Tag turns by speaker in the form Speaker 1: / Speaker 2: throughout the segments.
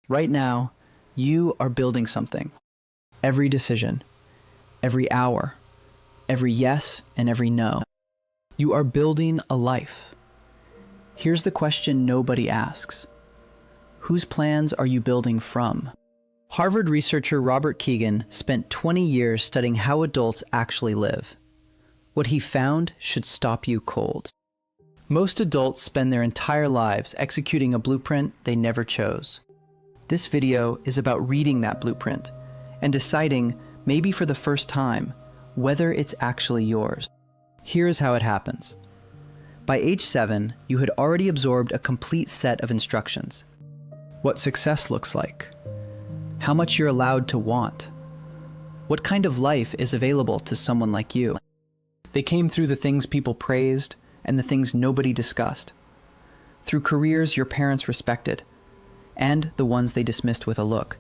Speaker 1: Right now, you are building something. Every decision, every hour, every yes and every no. You are building a life. Here's the question nobody asks. Whose plans are you building from? Harvard researcher Robert Kegan spent 20 years studying how adults actually live. What he found should stop you cold. Most adults spend their entire lives executing a blueprint they never chose. This video is about reading that blueprint and deciding, maybe for the first time, whether it's actually yours. Here's how it happens. By age 7, you had already absorbed a complete set of instructions. What success looks like, how much you're allowed to want, what kind of life is available to someone like you. They came through the things people praised and the things nobody discussed, through careers your parents respected, and the ones they dismissed with a look.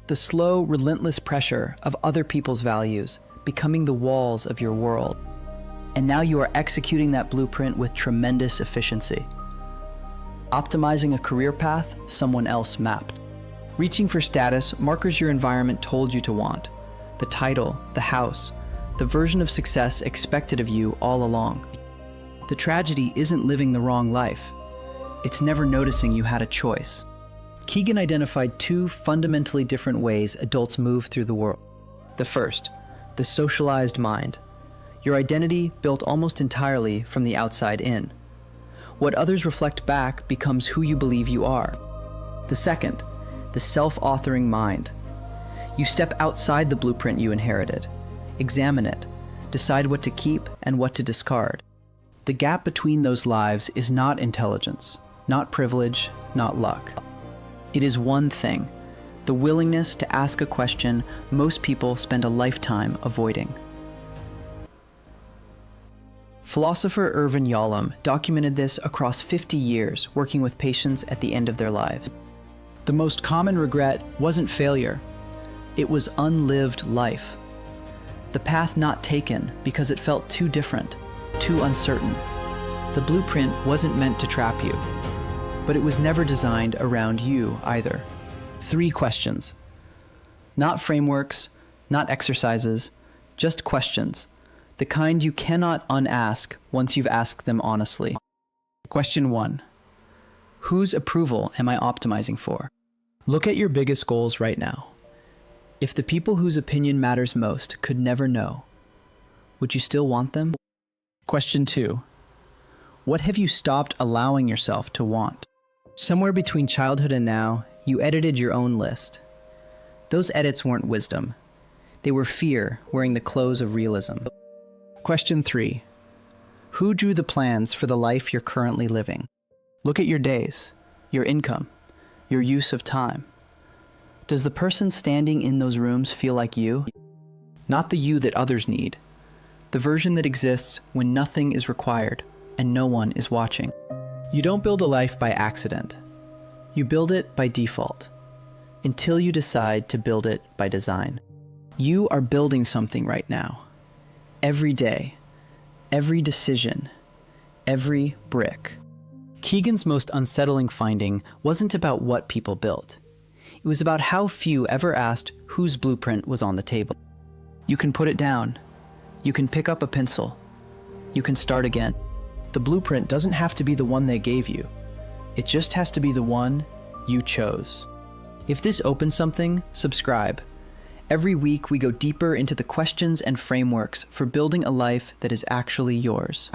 Speaker 1: The slow, relentless pressure of other people's values becoming the walls of your world. And now you are executing that blueprint with tremendous efficiency. Optimizing a career path someone else mapped. Reaching for status markers your environment told you to want. The title, the house, the version of success expected of you all along. The tragedy isn't living the wrong life. It's never noticing you had a choice. Kegan identified 2 fundamentally different ways adults move through the world. The first, the socialized mind. Your identity built almost entirely from the outside in. What others reflect back becomes who you believe you are. The second, the self-authoring mind. You step outside the blueprint you inherited, examine it, decide what to keep and what to discard. The gap between those lives is not intelligence, not privilege, not luck. It is one thing, the willingness to ask a question most people spend a lifetime avoiding. Philosopher Irvin Yalom documented this across 50 years working with patients at the end of their lives. The most common regret wasn't failure, it was unlived life. The path not taken because it felt too different, too uncertain. The blueprint wasn't meant to trap you, but it was never designed around you either. 3 questions. Not frameworks, not exercises, just questions. The kind you cannot unask once you've asked them honestly. Question 1. Whose approval am I optimizing for? Look at your biggest goals right now. If the people whose opinion matters most could never know, would you still want them? Question 2. What have you stopped allowing yourself to want? Somewhere between childhood and now, you edited your own list. Those edits weren't wisdom. They were fear wearing the clothes of realism. Question 3. Who drew the plans for the life you're currently living? Look at your days, your income, your use of time. Does the person standing in those rooms feel like you? Not the you that others need. The version that exists when nothing is required and no one is watching. You don't build a life by accident. You build it by default, until you decide to build it by design. You are building something right now. Every day, every decision, every brick. Kegan's most unsettling finding wasn't about what people built. It was about how few ever asked whose blueprint was on the table. You can put it down. You can pick up a pencil. You can start again. The blueprint doesn't have to be the one they gave you. It just has to be the one you chose. If this opens something, subscribe. Every week we go deeper into the questions and frameworks for building a life that is actually yours.